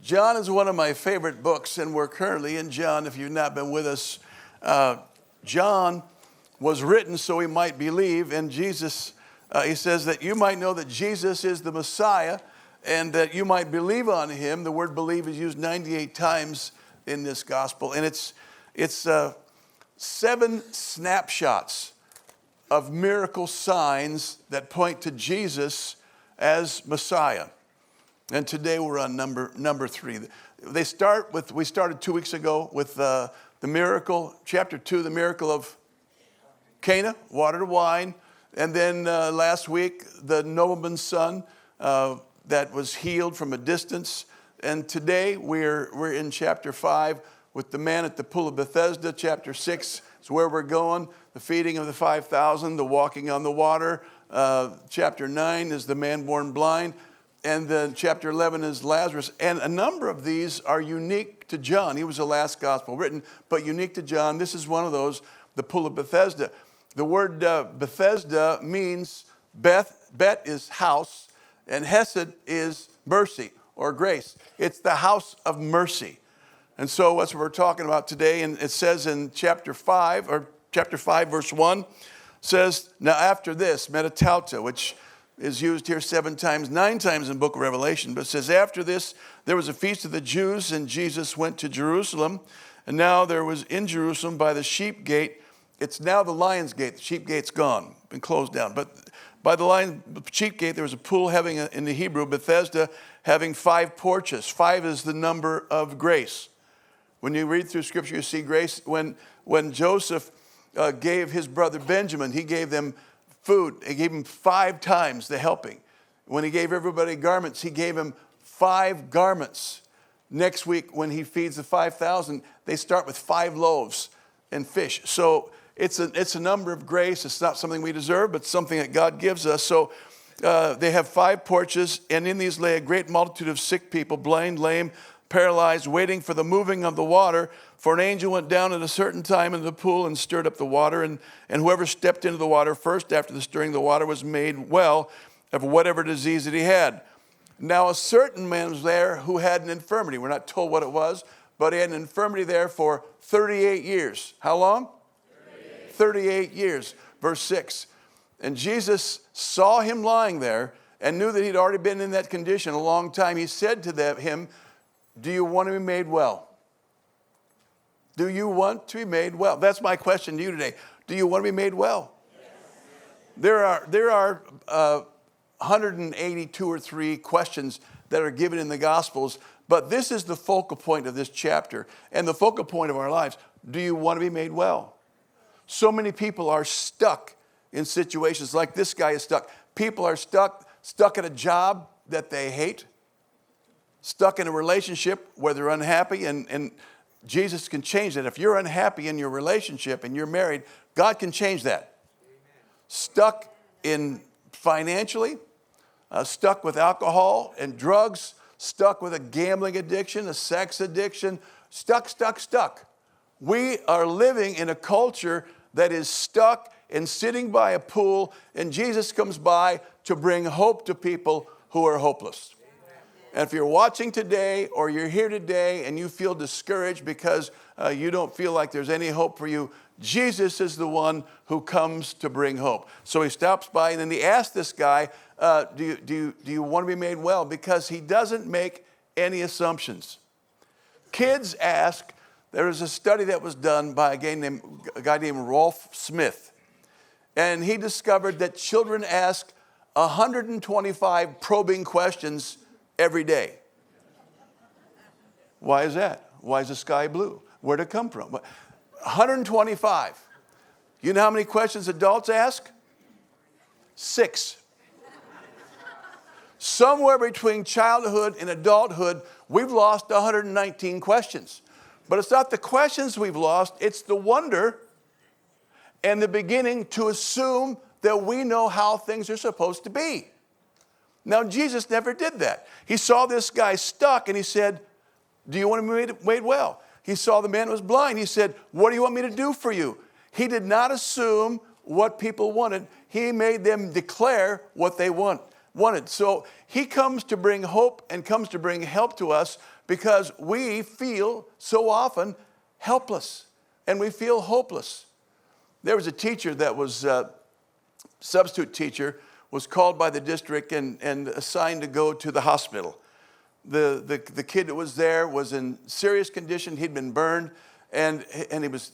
John is one of my favorite books, and we're currently in John. If you've not been with us, John was written so we might believe in Jesus. He says that you might know that Jesus is the Messiah and that you might believe on him. The word believe is used 98 times in this gospel, and it's 7 snapshots of miracle signs that point to Jesus as Messiah. And today we're on number 3. We started 2 weeks ago with the miracle, chapter 2, the miracle of Cana, water to wine. And then last week, the nobleman's son that was healed from a distance. And today we're in chapter 5 with the man at the pool of Bethesda. Chapter 6 is where we're going. The feeding of the 5,000, the walking on the water. Chapter 9 is the man born blind. And then chapter 11 is Lazarus. And a number of these are unique to John. He was the last gospel written, but unique to John. This is one of those, the pool of Bethesda. The word Bethesda means Bet is house, and Hesed is mercy or grace. It's the house of mercy. And so that's what we're talking about today. And it says in chapter 5 verse 1, says, now after this, metatauta, which is used here 9 times in the book of Revelation. But it says, after this, there was a feast of the Jews, and Jesus went to Jerusalem. And now there was in Jerusalem by the sheep gate. It's now the lion's gate. The sheep gate's gone, been closed down. But by the sheep gate, there was a pool having, in the Hebrew, Bethesda, having 5 porches. 5 is the number of grace. When you read through Scripture, you see grace. When Joseph gave his brother Benjamin, he gave them food. He gave him 5 times the helping. When he gave everybody garments, he gave him 5 garments. Next week, when he feeds the 5,000, they start with 5 loaves and fish. So it's a number of grace. It's not something we deserve, but something that God gives us. So they have 5 porches, and in these lay a great multitude of sick people, blind, lame, paralyzed, waiting for the moving of the water. For an angel went down at a certain time into the pool and stirred up the water, and whoever stepped into the water first after the stirring of the water was made well of whatever disease that he had. Now a certain man was there who had an infirmity. We're not told what it was, but he had an infirmity there for 38 years. How long? 38 years. Verse 6. And Jesus saw him lying there and knew that he'd already been in that condition a long time. He said to him, do you want to be made well? Do you want to be made well? That's my question to you today. Do you want to be made well? Yes. There are 182 or 3 questions that are given in the Gospels, but this is the focal point of this chapter and the focal point of our lives. Do you want to be made well? So many people are stuck in situations like this guy is stuck. People are stuck at a job that they hate, stuck in a relationship where they're unhappy, and Jesus can change that. If you're unhappy in your relationship and you're married, God can change that. Amen. Stuck in financially, stuck with alcohol and drugs, stuck with a gambling addiction, a sex addiction, stuck. We are living in a culture that is stuck and sitting by a pool, and Jesus comes by to bring hope to people who are hopeless. And if you're watching today or you're here today and you feel discouraged because you don't feel like there's any hope for you, Jesus is the one who comes to bring hope. So he stops by and then he asks this guy, do you want to be made well? Because he doesn't make any assumptions. Kids ask. There was a study that was done by a guy named Rolf Smith. And he discovered that children ask 125 probing questions every day. Why is that? Why is the sky blue? Where'd it come from? 125. You know how many questions adults ask? 6. Somewhere between childhood and adulthood, we've lost 119 questions. But it's not the questions we've lost, it's the wonder and the beginning to assume that we know how things are supposed to be. Now, Jesus never did that. He saw this guy stuck and he said, do you want to be made well? He saw the man who was blind. He said, what do you want me to do for you? He did not assume what people wanted. He made them declare what they wanted. So he comes to bring hope and comes to bring help to us because we feel so often helpless and we feel hopeless. There was a teacher that was substitute teacher, was called by the district and assigned to go to the hospital. The kid that was there was in serious condition. He'd been burned, and he was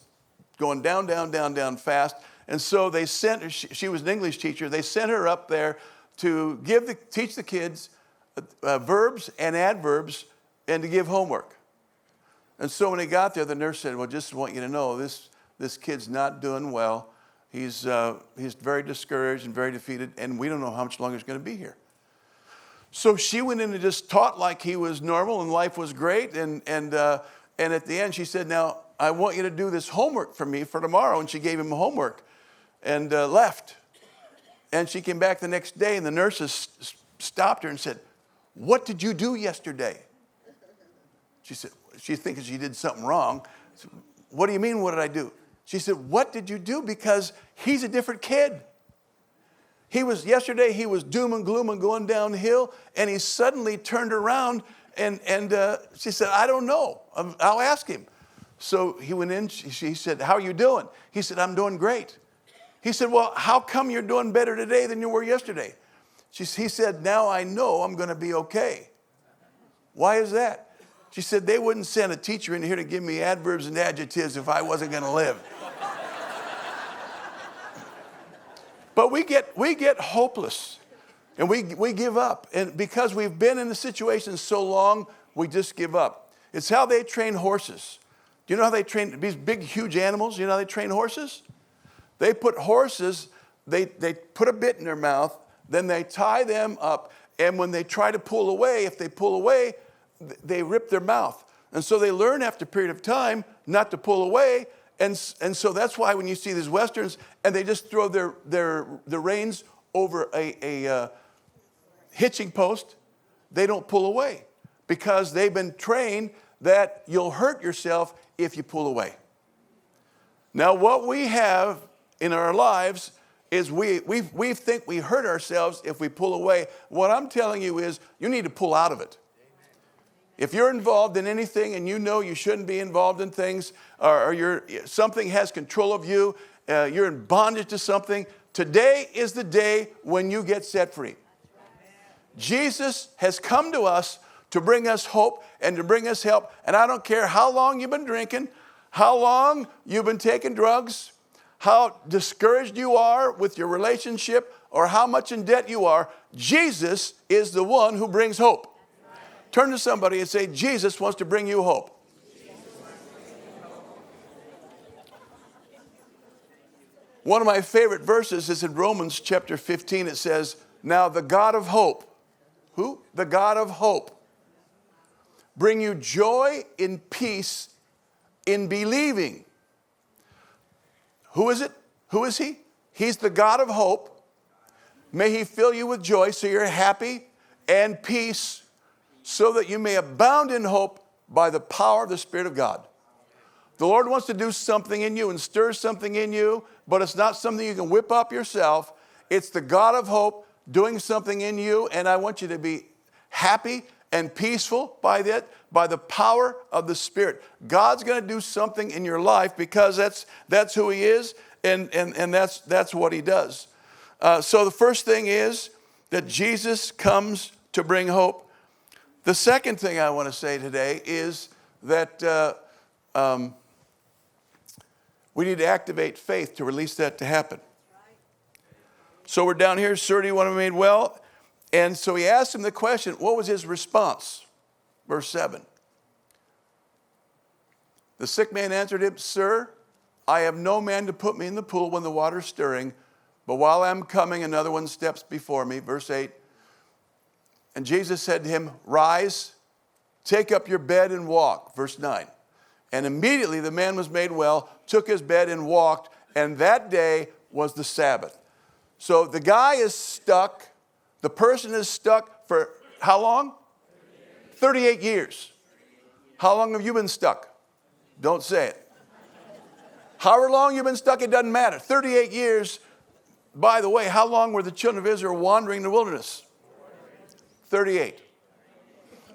going down fast. And so they sent her, she was an English teacher, they sent her up there to teach the kids verbs and adverbs and to give homework. And so when he got there, the nurse said, well, just want you to know, this kid's not doing well. He's very discouraged and very defeated, and we don't know how much longer he's going to be here. So she went in and just taught like he was normal and life was great. And at the end, she said, now, I want you to do this homework for me for tomorrow. And she gave him homework and left. And she came back the next day, and the nurses stopped her and said, what did you do yesterday? She said, she's thinking she did something wrong. Said, what do you mean, what did I do? She said, what did you do? Because he's a different kid. Yesterday he was doom and gloom and going downhill, and he suddenly turned around and she said, I don't know. I'll ask him. So he went in, she said, how are you doing? He said, I'm doing great. He said, well, how come you're doing better today than you were yesterday? He said, now I know I'm going to be okay. Why is that? She said, they wouldn't send a teacher in here to give me adverbs and adjectives if I wasn't going to live. But we get hopeless, and we give up. And because we've been in the situation so long, we just give up. It's how they train horses. Do you know how they train these big, huge animals? You know how they train horses? They put horses, they put a bit in their mouth, then they tie them up, and when they try to pull away, if they pull away, they rip their mouth. And so they learn after a period of time not to pull away. And so that's why when you see these Westerns and they just throw the reins over a hitching post, they don't pull away because they've been trained that you'll hurt yourself if you pull away. Now, what we have in our lives is we think we hurt ourselves if we pull away. What I'm telling you is you need to pull out of it. If you're involved in anything and you know you shouldn't be involved in things, or something has control of you, you're in bondage to something, today is the day when you get set free. Jesus has come to us to bring us hope and to bring us help. And I don't care how long you've been drinking, how long you've been taking drugs, how discouraged you are with your relationship, or how much in debt you are. Jesus is the one who brings hope. Turn to somebody and say, Jesus wants to bring you hope. One of my favorite verses is in Romans chapter 15. It says, now the God of hope, who? The God of hope, bring you joy in peace in believing. Who is it? Who is he? He's the God of hope. May he fill you with joy so you're happy and peace, so that you may abound in hope by the power of the Spirit of God. The Lord wants to do something in you and stir something in you, but it's not something you can whip up yourself. It's the God of hope doing something in you, and I want you to be happy and peaceful by that, by the power of the Spirit. God's going to do something in your life because that's who he is, and that's what he does. So the first thing is that Jesus comes to bring hope. The second thing I want to say today is that we need to activate faith to release that to happen. So we're down here, sir, do you want to be made well? And so he asked him the question, what was his response? Verse 7. The sick man answered him, sir, I have no man to put me in the pool when the water's stirring, but while I'm coming, another one steps before me. Verse 8. And Jesus said to him, rise, take up your bed and walk. Verse 9. And immediately the man was made well, took his bed and walked, and that day was the Sabbath. So the guy is stuck. The person is stuck for how long? 38 years. How long have you been stuck? Don't say it. However long you've been stuck, it doesn't matter. 38 years. By the way, how long were the children of Israel wandering in the wilderness? 38.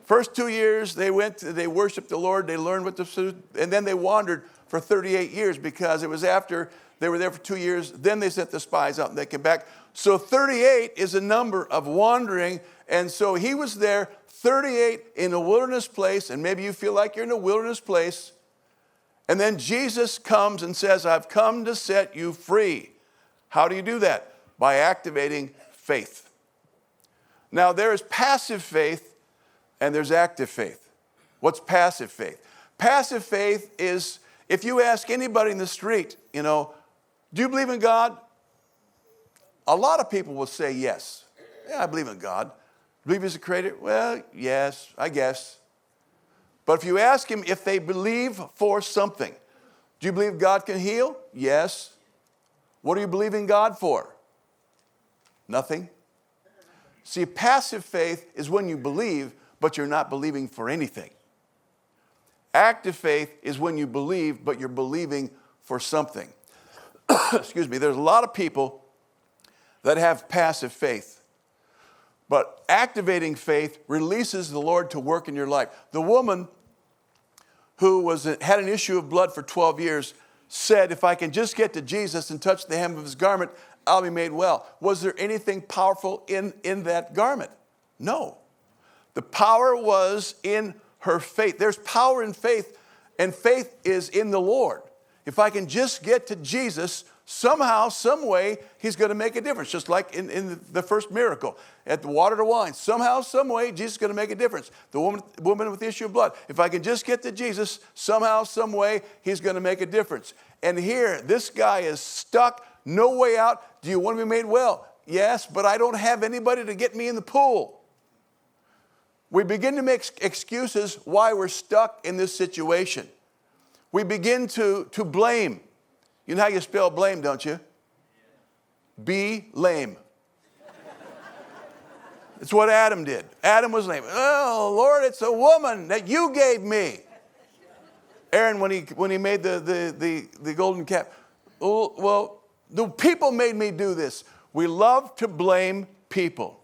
First 2 years, they worshiped the Lord, they learned what to do, and then they wandered for 38 years because it was after they were there for 2 years. Then they sent the spies out and they came back. So 38 is a number of wandering. And so he was there 38 in a wilderness place. And maybe you feel like you're in a wilderness place. And then Jesus comes and says, I've come to set you free. How do you do that? By activating faith. Now there is passive faith and there's active faith. What's passive faith? Passive faith is, if you ask anybody in the street, do you believe in God? A lot of people will say yes. Yeah, I believe in God. Believe He's a creator? Well, yes, I guess. But if you ask him if they believe for something, do you believe God can heal? Yes. What do you believe in God for? Nothing. See, passive faith is when you believe, but you're not believing for anything. Active faith is when you believe, but you're believing for something. Excuse me. There's a lot of people that have passive faith. But activating faith releases the Lord to work in your life. The woman who had an issue of blood for 12 years said, if I can just get to Jesus and touch the hem of his garment, I'll be made well. Was there anything powerful in that garment? No. The power was in her faith. There's power in faith, and faith is in the Lord. If I can just get to Jesus, somehow, some way, he's going to make a difference. Just like in the first miracle, at the water to wine. Somehow, some way, Jesus is going to make a difference. The woman with the issue of blood. If I can just get to Jesus, somehow, some way, he's going to make a difference. And here, this guy is stuck, no way out. Do you want to be made well? Yes, but I don't have anybody to get me in the pool. We begin to make excuses why we're stuck in this situation. We begin to blame. You know how you spell blame, don't you? Be lame. It's what Adam did. Adam was lame. Oh, Lord, it's a woman that you gave me. Aaron, when he made the golden calf, oh, well, the people made me do this. We love to blame people.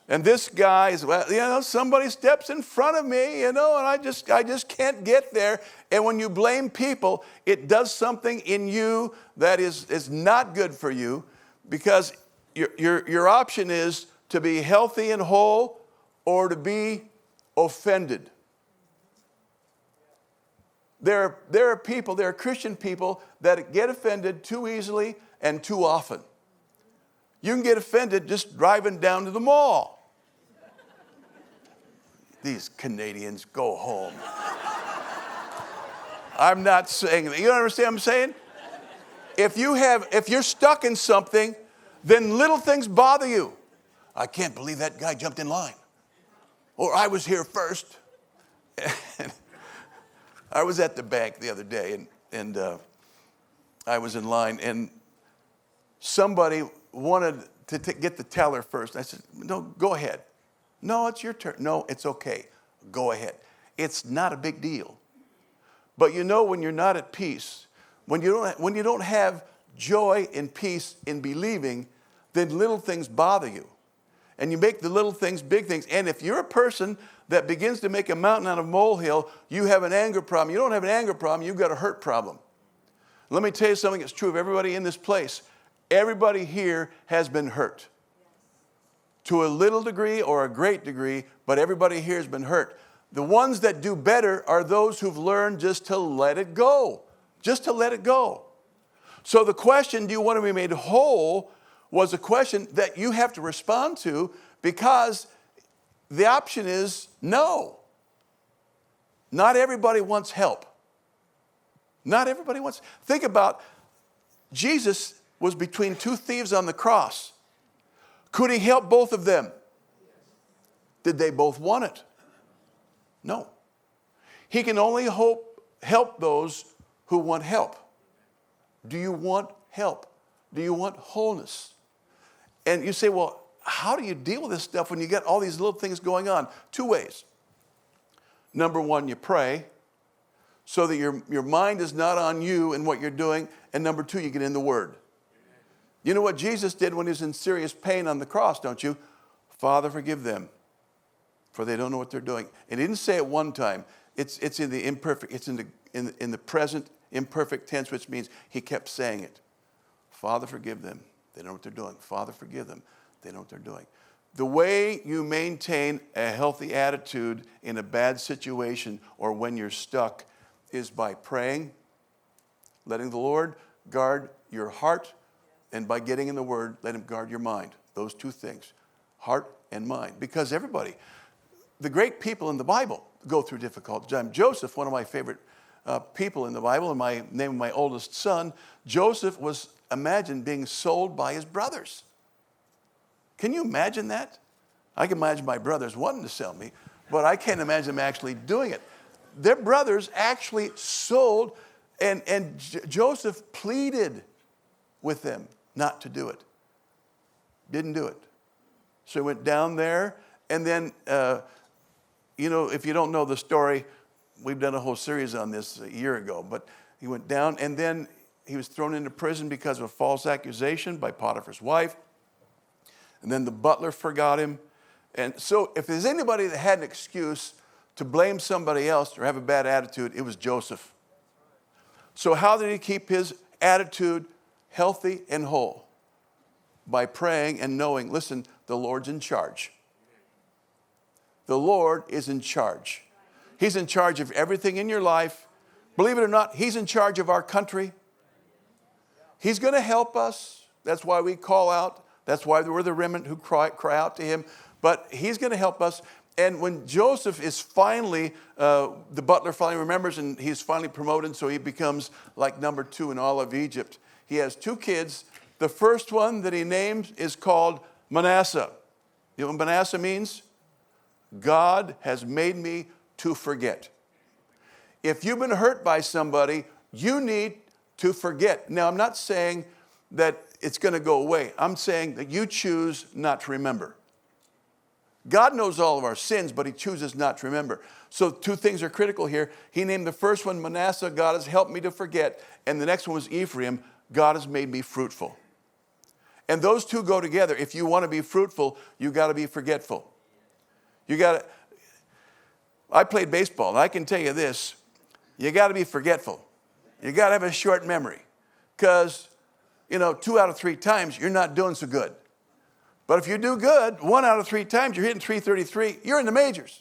And this guy is, well, somebody steps in front of me, and I just can't get there. And when you blame people, it does something in you that is not good for you, because your option is to be healthy and whole or to be offended. There are Christian people that get offended too easily and too often. You can get offended just driving down to the mall. These Canadians, go home. I'm not saying that. You don't understand what I'm saying? If you're stuck in something, then little things bother you. I can't believe that guy jumped in line. Or I was here first. I was at the bank the other day, and I was in line, and somebody wanted to get the teller first. I said, no, go ahead. No, it's your turn. No, it's okay. Go ahead. It's not a big deal. But when you're not at peace, when you don't have joy and peace in believing, then little things bother you. And you make the little things big things. And if you're a person that begins to make a mountain out of a molehill, you have an anger problem. You don't have an anger problem, you've got a hurt problem. Let me tell you something that's true of everybody in this place. Everybody here has been hurt. To a little degree or a great degree, but everybody here has been hurt. The ones that do better are those who've learned just to let it go. Just to let it go. So the question, do you want to be made whole, was a question that you have to respond to, because the option is no. Not everybody wants help. Not everybody wants. Think about, Jesus was between two thieves on the cross. Could he help both of them? Did they both want it? No. He can only help those who want help. Do you want help? Do you want wholeness? And you say, well, how do you deal with this stuff when you get all these little things going on? Two ways. Number one, you pray so that your mind is not on you and what you're doing. And number two, you get in the Word. You know what Jesus did when he was in serious pain on the cross, don't you? Father, forgive them. for they don't know what they're doing. And he didn't say it one time. It's in the imperfect, it's in the present imperfect tense, which means he kept saying it. Father, forgive them. They don't know what they're doing. Father, forgive them. They know what they're doing. The way you maintain a healthy attitude in a bad situation or when you're stuck is by praying, letting the Lord guard your heart, and by getting in the Word, let him guard your mind. Those two things, heart and mind. Because everybody, the great people in the Bible go through difficult times. Joseph, one of my favorite people in the Bible, and my name of my oldest son, Joseph was, imagine being sold by his brothers. Can you imagine that? I can imagine my brothers wanting to sell me, but I can't imagine them actually doing it. Their brothers actually sold, and Joseph pleaded with them not to do it. Didn't do it. So he went down there, and then, if you don't know the story, we've done a whole series on this a year ago, but he went down, and then he was thrown into prison because of a false accusation by Potiphar's wife. And then the butler forgot him. And so if there's anybody that had an excuse to blame somebody else or have a bad attitude, it was Joseph. So how did he keep his attitude healthy and whole? By praying and knowing, listen, the Lord's in charge. The Lord is in charge. He's in charge of everything in your life. Believe it or not, he's in charge of our country. He's going to help us. That's why we call out. That's why we're the remnant who cry out to him. But he's going to help us. And when Joseph is finally, the butler finally remembers, and he's finally promoted, so he becomes like number 2 in all of Egypt. He has 2 kids. The first one that he names is called Manasseh. You know what Manasseh means? God has made me to forget. If you've been hurt by somebody, you need to forget. Now, I'm not saying that it's going to go away. I'm saying that you choose not to remember. God knows all of our sins, but he chooses not to remember. So 2 things are critical here. He named the first one Manasseh, God has helped me to forget. And the next one was Ephraim, God has made me fruitful. And those 2 go together. If you want to be fruitful, you got to be forgetful. I played baseball, and I can tell you this, you got to be forgetful. You got to have a short memory. Because 2 out of 3 times, you're not doing so good. But if you do good, 1 out of 3 times, you're hitting 333, you're in the majors.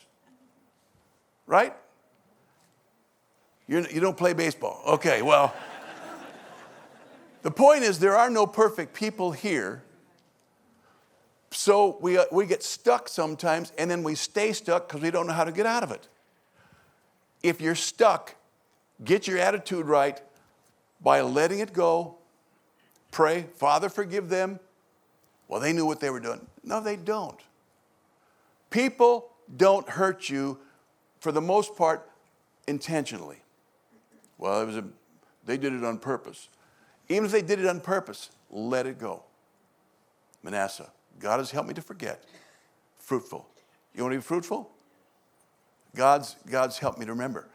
Right? You don't play baseball. Okay, well, the point is there are no perfect people here. So we get stuck sometimes, and then we stay stuck because we don't know how to get out of it. If you're stuck, get your attitude right by letting it go. Pray, Father, forgive them. Well, they knew what they were doing. No, they don't. People don't hurt you, for the most part, intentionally. Well, they did it on purpose. Even if they did it on purpose, let it go. Manasseh, God has helped me to forget. Fruitful. You want to be fruitful? God's helped me to remember.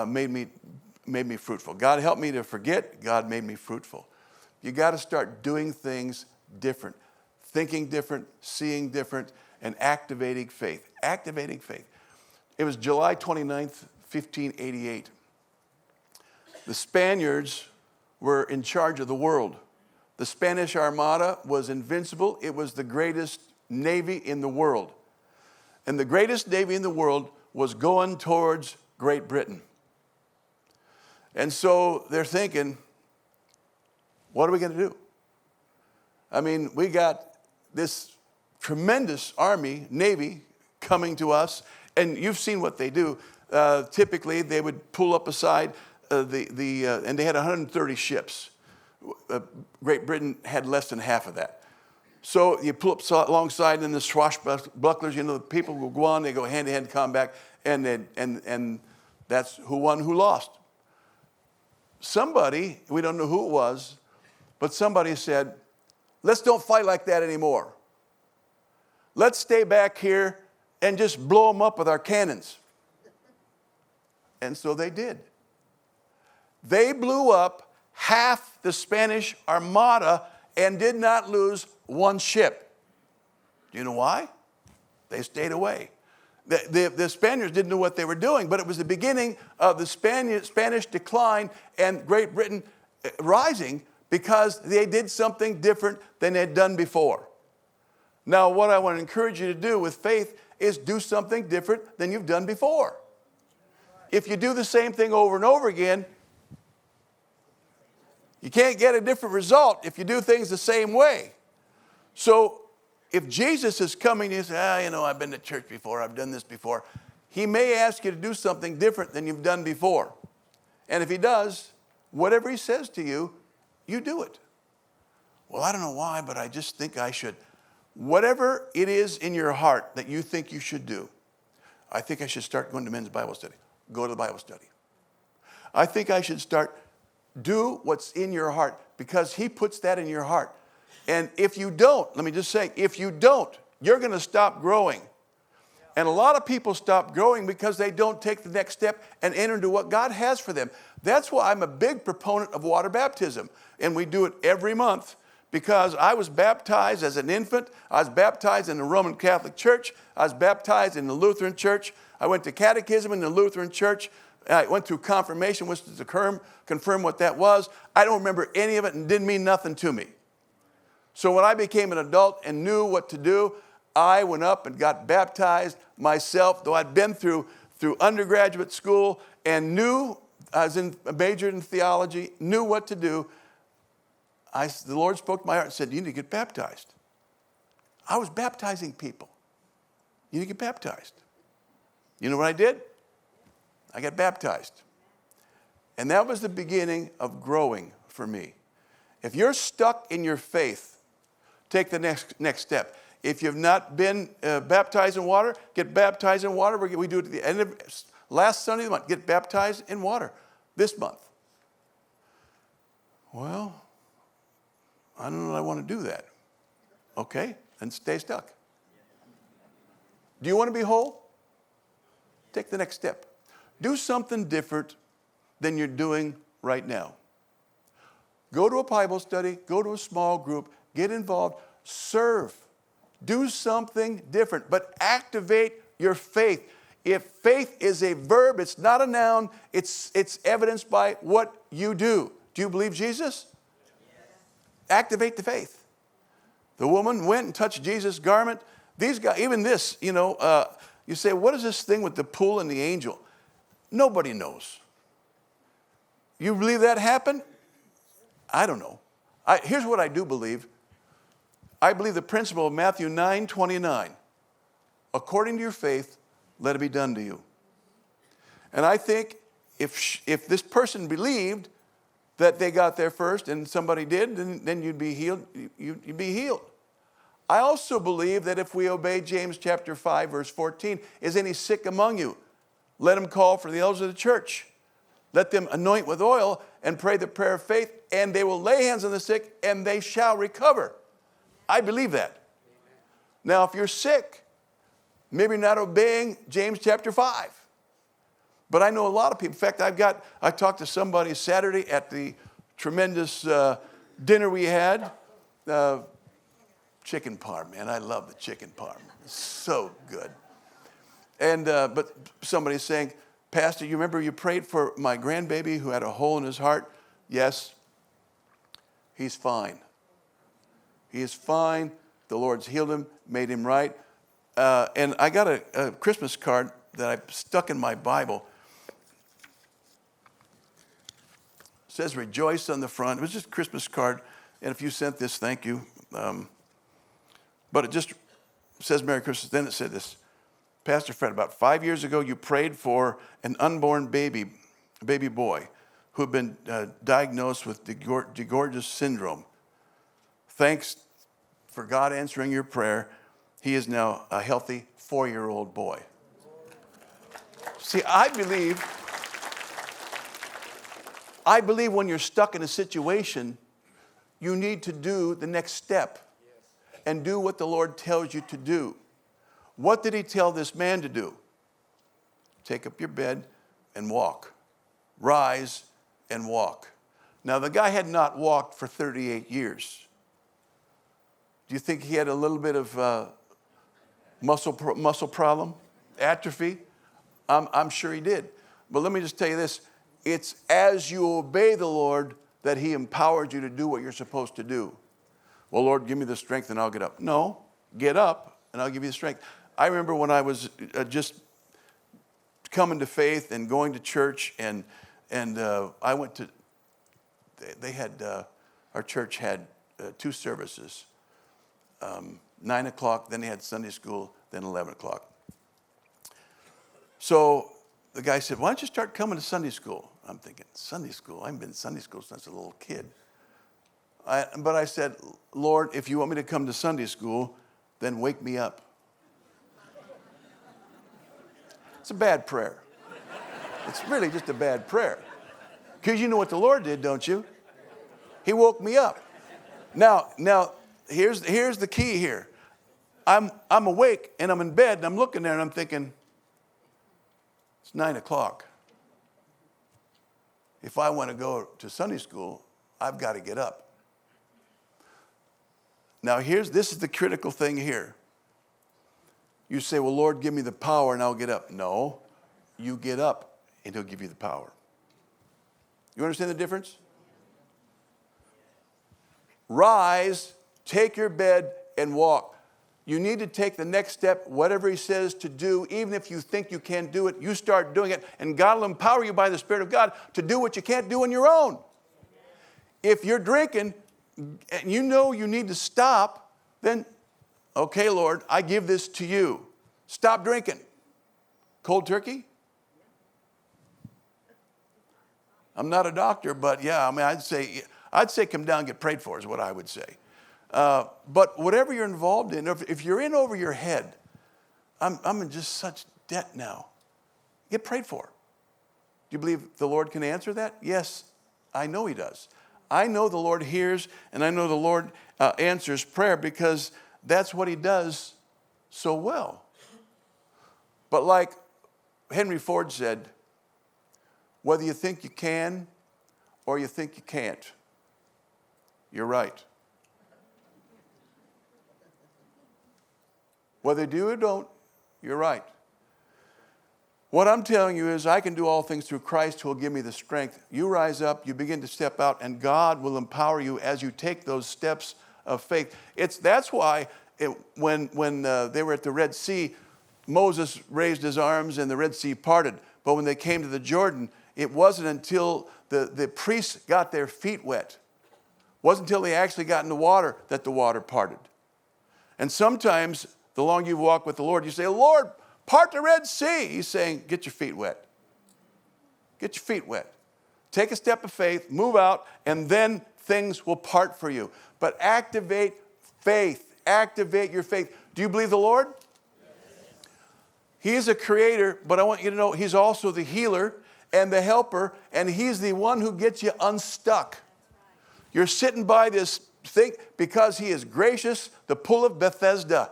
Made me fruitful. God helped me to forget. God made me fruitful. You got to start doing things different. Thinking different, seeing different, and activating faith. Activating faith. It was July 29th, 1588. The Spaniards were in charge of the world. The Spanish Armada was invincible. It was the greatest navy in the world. And the greatest navy in the world was going towards Great Britain. And so they're thinking, what are we going to do? I mean, we got this tremendous army, navy, coming to us, and you've seen what they do. Typically, they would pull up aside, and they had 130 ships. Great Britain had less than half of that. So you pull up alongside, and the swashbucklers, the people will go on, they go hand-to-hand combat, and that's who won, who lost. Somebody, we don't know who it was, but somebody said, let's don't fight like that anymore. Let's stay back here and just blow them up with our cannons. And so they did. They blew up half the Spanish Armada and did not lose one ship. Do you know why? They stayed away. The Spaniards didn't know what they were doing, but it was the beginning of the Spanish decline and Great Britain rising because they did something different than they had done before. Now, what I want to encourage you to do with faith is do something different than you've done before. If you do the same thing over and over again, you can't get a different result if you do things the same way. So if Jesus is coming, you say, I've been to church before, I've done this before. He may ask you to do something different than you've done before. And if he does, whatever he says to you, you do it. Well, I don't know why, but I just think I should. Whatever it is in your heart that you think you should do, I think I should start going to men's Bible study. Go to the Bible study. I think I should do what's in your heart because he puts that in your heart. And if you don't, let me just say, if you don't, you're going to stop growing. And a lot of people stop growing because they don't take the next step and enter into what God has for them. That's why I'm a big proponent of water baptism. And we do it every month because I was baptized as an infant. I was baptized in the Roman Catholic Church. I was baptized in the Lutheran Church. I went to catechism in the Lutheran Church. I went through confirmation, which is to confirm what that was. I don't remember any of it and it didn't mean nothing to me. So when I became an adult and knew what to do, I went up and got baptized myself, though I'd been through undergraduate school and majored in theology, knew what to do. The Lord spoke to my heart and said, you need to get baptized. I was baptizing people. You need to get baptized. You know what I did? I got baptized. And that was the beginning of growing for me. If you're stuck in your faith, take the next step. If you've not been baptized in water, get baptized in water. We do it at the end of last Sunday of the month. Get baptized in water this month. Well, I don't know that I want to do that. Okay, then stay stuck. Do you want to be whole? Take the next step. Do something different than you're doing right now. Go to a Bible study, go to a small group, get involved, serve. Do something different, but activate your faith. If faith is a verb, it's not a noun, it's evidenced by what you do. Do you believe Jesus? Yes. Activate the faith. The woman went and touched Jesus' garment. These guys, even this, you say, what is this thing with the pool and the angel? Nobody knows. You believe that happened? I don't know. Here's what I do believe. I believe the principle of Matthew 9:29. According to your faith, let it be done to you. And I think if this person believed that they got there first and somebody did, then you'd be healed. You'd be healed. I also believe that if we obey James chapter 5, verse 14, is any sick among you? Let him call for the elders of the church. Let them anoint with oil and pray the prayer of faith, and they will lay hands on the sick, and they shall recover. I believe that. Now, if you're sick, maybe not obeying James chapter 5. But I know a lot of people. In fact, I talked to somebody Saturday at the tremendous dinner we had. Chicken parm, man. I love the chicken parm. It's so good. And but somebody's saying, Pastor, you remember you prayed for my grandbaby who had a hole in his heart? Yes. He's fine. He is fine. The Lord's healed him, made him right. And I got a Christmas card that I stuck in my Bible. It says rejoice on the front. It was just a Christmas card. And if you sent this, thank you. But it just says Merry Christmas. Then it said this. Pastor Fred, about 5 years ago, you prayed for an unborn baby boy who had been diagnosed with DeGorge's syndrome. Thanks for God answering your prayer. He is now a healthy 4-year-old boy. See, I believe when you're stuck in a situation, you need to do the next step and do what the Lord tells you to do. What did he tell this man to do? Take up your bed and walk. Rise and walk. Now, the guy had not walked for 38 years. Do you think he had a little bit of muscle problem? atrophy? I'm sure he did. But let me just tell you this. It's as you obey the Lord that he empowers you to do what you're supposed to do. Well, Lord, give me the strength and I'll get up. No, get up and I'll give you the strength. I remember when I was just coming to faith and going to church, and I went to, they had, our church had 2 services, 9 o'clock, then they had Sunday school, then 11 o'clock. So the guy said, why don't you start coming to Sunday school? I'm thinking, Sunday school? I haven't been to Sunday school since I was a little kid. But I said, Lord, if you want me to come to Sunday school, then wake me up. It's a bad prayer. It's really just a bad prayer. Because you know what the Lord did, don't you? He woke me up. Now, here's the key here. I'm awake and I'm in bed and I'm looking there and I'm thinking, it's 9 o'clock. If I want to go to Sunday school, I've got to get up. Now this is the critical thing here. You say, well, Lord, give me the power and I'll get up. No, you get up and he'll give you the power. You understand the difference? Rise, take your bed and walk. You need to take the next step, whatever he says to do, even if you think you can't do it, you start doing it, and God will empower you by the Spirit of God to do what you can't do on your own. If you're drinking and you know you need to stop, then, okay, Lord, I give this to you. Stop drinking. Cold turkey? I'm not a doctor, but yeah, I mean, I'd say come down and get prayed for is what I would say. But whatever you're involved in, if you're in over your head, I'm in just such debt now, get prayed for. Do you believe the Lord can answer that? Yes, I know he does. I know the Lord hears, and I know the Lord answers prayer because that's what he does so well. But like Henry Ford said, whether you think you can or you think you can't, you're right. Whether you do or don't, you're right. What I'm telling you is I can do all things through Christ who will give me the strength. You rise up, you begin to step out, and God will empower you as you take those steps of faith. That's why when they were at the Red Sea, Moses raised his arms and the Red Sea parted. But when they came to the Jordan, it wasn't until the priests got their feet wet. It wasn't until they actually got in the water that the water parted. And sometimes, the longer you walk with the Lord, you say, Lord, part the Red Sea. He's saying, get your feet wet. Get your feet wet. Take a step of faith, move out, and then things will part for you. But activate faith. Activate your faith. Do you believe the Lord? He is a creator, but I want you to know he's also the healer and the helper, and he's the one who gets you unstuck. You're sitting by this thing because he is gracious. The pool of Bethesda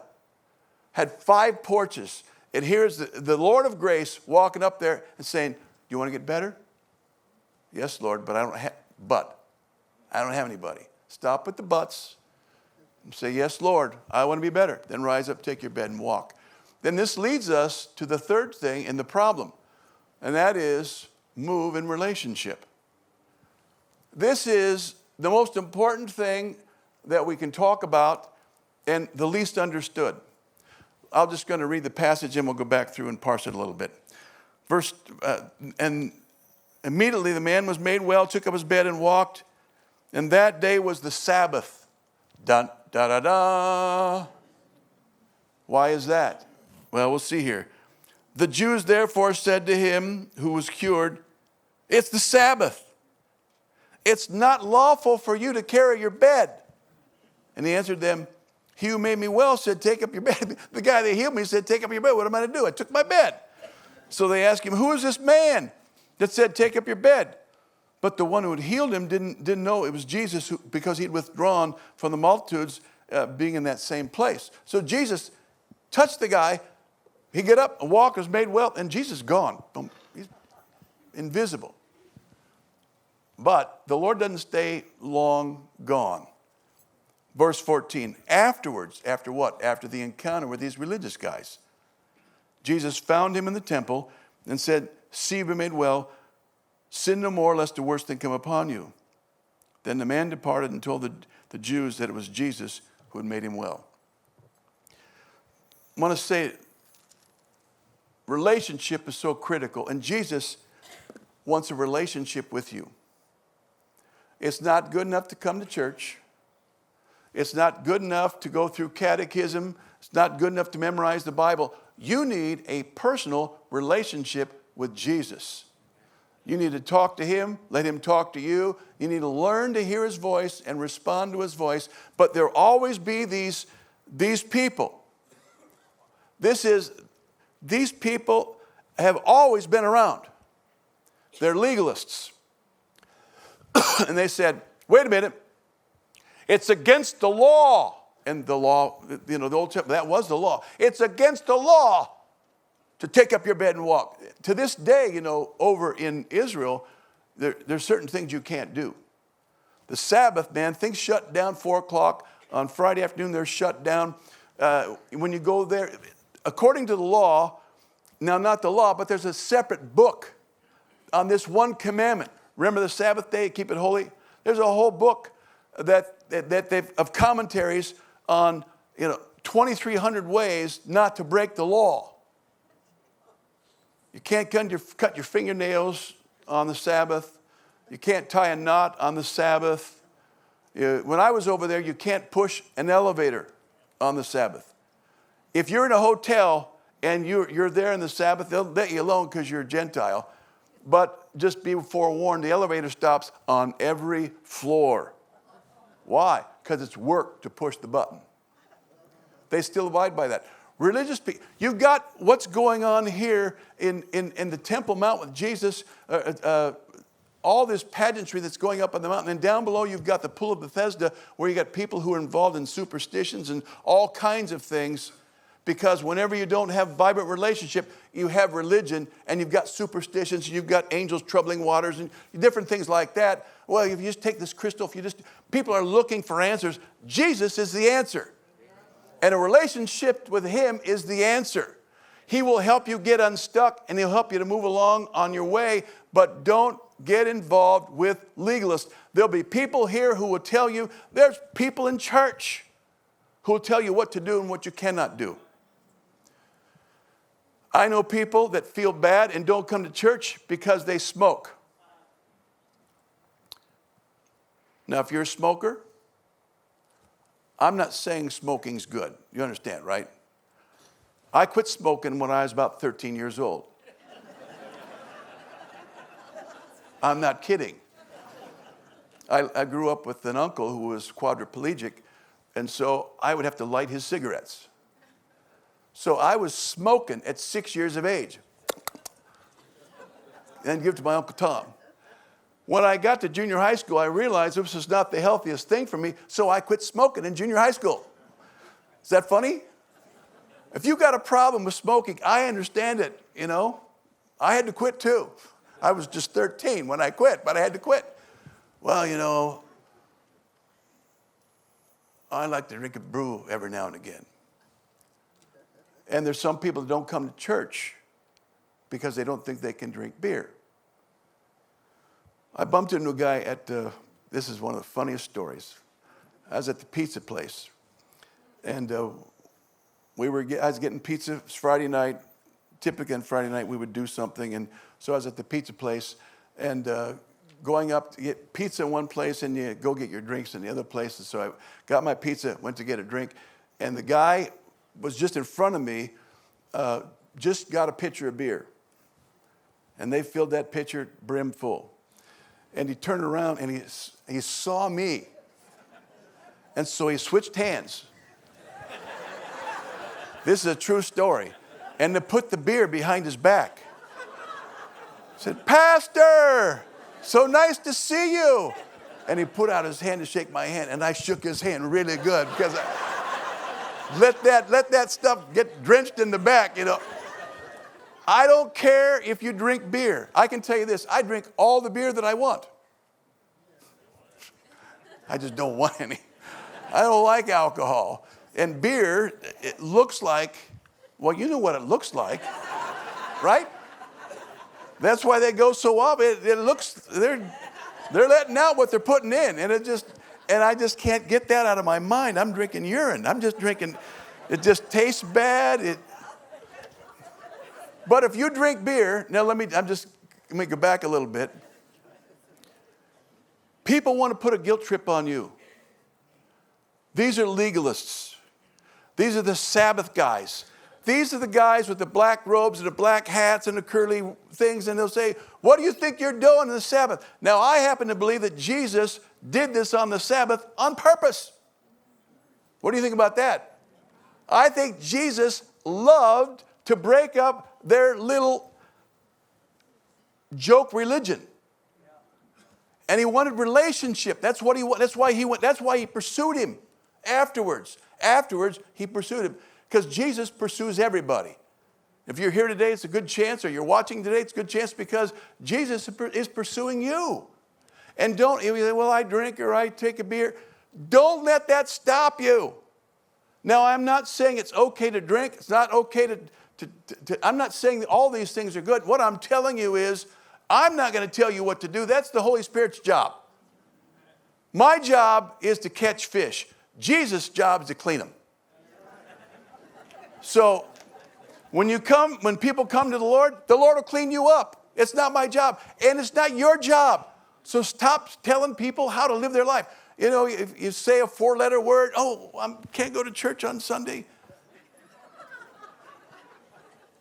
had 5 porches. And here's the Lord of grace walking up there and saying, do you want to get better? Yes, Lord, but I don't have anybody. Stop with the buts and say, yes, Lord, I want to be better. Then rise up, take your bed and walk. Then this leads us to the third thing in the problem, and that is move in relationship. This is the most important thing that we can talk about and the least understood. I'm just going to read the passage and we'll go back through and parse it a little bit. And immediately the man was made well, took up his bed and walked. And that day was the Sabbath. Dun, da, da, da. Why is that? Well, we'll see here. The Jews therefore said to him who was cured, it's the Sabbath. It's not lawful for you to carry your bed. And he answered them, he who made me well said, take up your bed. The guy that healed me said, take up your bed. What am I to do? I took my bed. So they asked him, who is this man that said, take up your bed? But the one who had healed him didn't know it was Jesus because he'd withdrawn from the multitudes being in that same place. So Jesus touched the guy. He get up, a walk, was made well, and Jesus is gone. Boom. He's invisible. But the Lord doesn't stay long gone. Verse 14, afterwards, after what? After the encounter with these religious guys. Jesus found him in the temple and said, "See, be made well. Sin no more, lest a worse thing come upon you." Then the man departed and told the Jews that it was Jesus who had made him well. I want to say, relationship is so critical, and Jesus wants a relationship with you. It's not good enough to come to church. It's not good enough to go through catechism. It's not good enough to memorize the Bible. You need a personal relationship with Jesus. You need to talk to him, let him talk to you. You need to learn to hear his voice and respond to his voice. But there'll always be these people. These people have always been around. They're legalists. And they said, wait a minute, it's against the law. And the law, the Old Testament, that was the law. It's against the law to take up your bed and walk. To this day, over in Israel, there's certain things you can't do. The Sabbath, man, things shut down 4 o'clock. On Friday afternoon, they're shut down. When you go there, according to the law, now not the law, but there's a separate book on this one commandment. Remember the Sabbath day, keep it holy? There's a whole book of commentaries on 2,300 ways not to break the law. You can't cut your fingernails on the Sabbath. You can't tie a knot on the Sabbath. When I was over there, you can't push an elevator on the Sabbath. If you're in a hotel and you're there in the Sabbath, they'll let you alone because you're a Gentile. But just be forewarned, the elevator stops on every floor. Why? Because it's work to push the button. They still abide by that. Religious people, you've got what's going on here in the Temple Mount with Jesus, all this pageantry that's going up on the mountain. And down below, you've got the Pool of Bethesda, where you got people who are involved in superstitions and all kinds of things. Because whenever you don't have vibrant relationship, you have religion, and you've got superstitions, and you've got angels troubling waters, and different things like that. Well, if you just take this crystal, people are looking for answers. Jesus is the answer. And a relationship with him is the answer. He will help you get unstuck, and he'll help you to move along on your way, but don't get involved with legalists. There'll be people here who will tell you, there's people in church who will tell you what to do and what you cannot do. I know people that feel bad and don't come to church because they smoke. Now, if you're a smoker, I'm not saying smoking's good. You understand, right? I quit smoking when I was about 13 years old. I'm not kidding. I grew up with an uncle who was quadriplegic, and so I would have to light his cigarettes. So I was smoking at 6 years of age. And give it to my Uncle Tom. When I got to junior high school, I realized this was not the healthiest thing for me, so I quit smoking in junior high school. Is that funny? If you got a problem with smoking, I understand it, I had to quit too. I was just 13 when I quit, but I had to quit. Well, I like to drink a brew every now and again. And there's some people that don't come to church because they don't think they can drink beer. I bumped into a guy this is one of the funniest stories. I was at the pizza place, and I was getting pizza. It was Friday night. Typically on Friday night we would do something, and so I was at the pizza place, and going up to get pizza in one place, and you go get your drinks in the other place. And so I got my pizza, went to get a drink, and the guy was just in front of me, just got a pitcher of beer. And they filled that pitcher brim full. And he turned around and he saw me. And so he switched hands. This is a true story. And to put the beer behind his back. Said, "Pastor, so nice to see you." And he put out his hand to shake my hand, and I shook his hand really good because let that stuff get drenched in the back, I don't care if you drink beer. I can tell you this, I drink all the beer that I want. I just don't want any. I don't like alcohol. And beer, it looks like Well, you know what it looks like, right? That's why they go so up. It looks, they're letting out what they're putting in. And I just can't get that out of my mind. I'm drinking urine. I'm just drinking, it just tastes bad. But if you drink beer, now let me go back a little bit. People want to put a guilt trip on you. These are legalists. These are the Sabbath guys. These are the guys with the black robes and the black hats and the curly things, and they'll say, what do you think you're doing on the Sabbath? Now, I happen to believe that Jesus did this on the Sabbath on purpose. What do you think about that? I think Jesus loved to break up their little joke religion. And he wanted relationship. That's why he pursued him afterwards. Afterwards, he pursued him. Because Jesus pursues everybody. If you're here today, it's a good chance, or you're watching today, it's a good chance because Jesus is pursuing you. And don't, you say, well, I drink or I take a beer. Don't let that stop you. Now, I'm not saying it's okay to drink. It's not okay I'm not saying that all these things are good. What I'm telling you is, I'm not going to tell you what to do. That's the Holy Spirit's job. My job is to catch fish. Jesus' job is to clean them. So when people come to the Lord will clean you up. It's not my job, and it's not your job. So stop telling people how to live their life. You know, if you say a 4-letter word, I can't go to church on Sunday.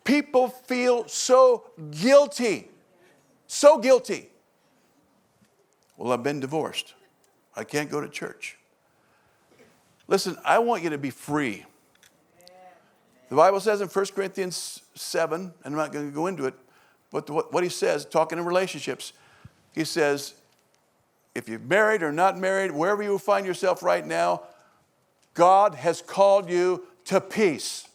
People feel so guilty. So guilty. Well, I've been divorced. I can't go to church. Listen, I want you to be free. The Bible says in 1 Corinthians 7, and I'm not going to go into it, but what he says, talking in relationships, he says, if you're married or not married, wherever you find yourself right now, God has called you to peace.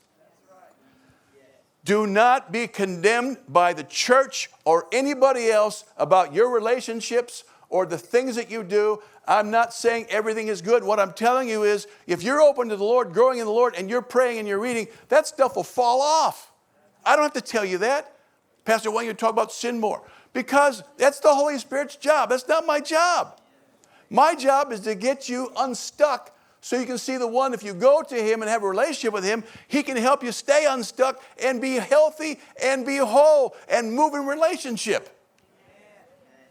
Do not be condemned by the church or anybody else about your relationships or the things that you do. I'm not saying everything is good. What I'm telling you is, if you're open to the Lord, growing in the Lord, and you're praying and you're reading, that stuff will fall off. I don't have to tell you that. Pastor, why don't you talk about sin more? Because that's the Holy Spirit's job. That's not my job. My job is to get you unstuck so you can see the one. If you go to him and have a relationship with him, he can help you stay unstuck and be healthy and be whole and move in relationship.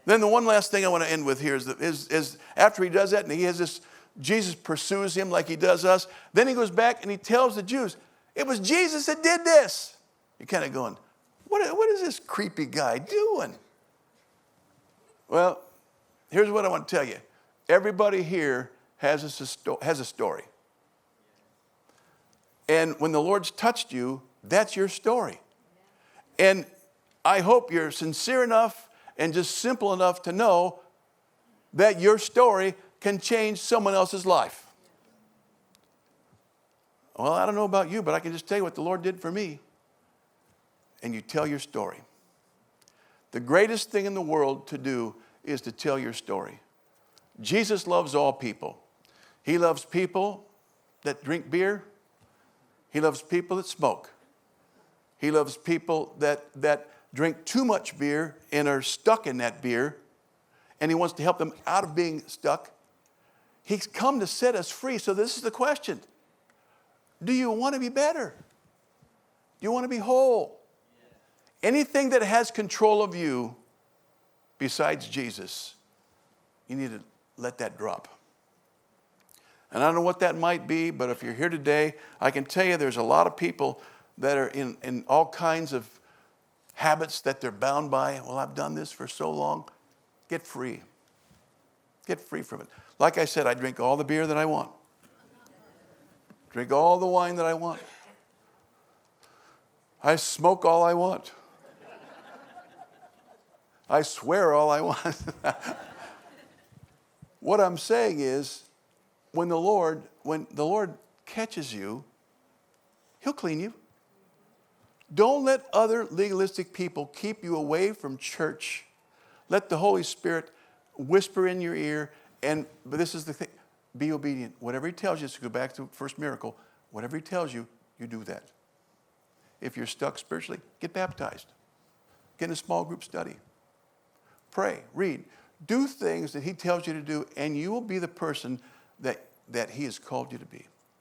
Then the one last thing I want to end with here is after he does that, and he has this, Jesus pursues him like he does us. Then he goes back and he tells the Jews, it was Jesus that did this. You're kind of going, what is this creepy guy doing? Well, here's what I want to tell you. Everybody here has a story. And when the Lord's touched you, that's your story. And I hope you're sincere enough and just simple enough to know that your story can change someone else's life. Well, I don't know about you, but I can just tell you what the Lord did for me. And you tell your story. The greatest thing in the world to do is to tell your story. Jesus loves all people. He loves people that drink beer. He loves people that smoke. He loves people that drink too much beer and are stuck in that beer, and he wants to help them out of being stuck. He's come to set us free. So this is the question. Do you want to be better? Do you want to be whole? Anything that has control of you besides Jesus, you need to let that drop. And I don't know what that might be, but if you're here today, I can tell you there's a lot of people that are in all kinds of habits that they're bound by. Well, I've done this for so long. Get free. Get free from it. Like I said, I drink all the beer that I want. Drink all the wine that I want. I smoke all I want. I swear all I want. What I'm saying is, when the Lord catches you, he'll clean you. Don't let other legalistic people keep you away from church. Let the Holy Spirit whisper in your ear, but this is the thing, be obedient. Whatever he tells you, to go back to first miracle, whatever he tells you, you do that. If you're stuck spiritually, get baptized. Get in a small group study. Pray, read. Do things that he tells you to do, and you will be the person that he has called you to be.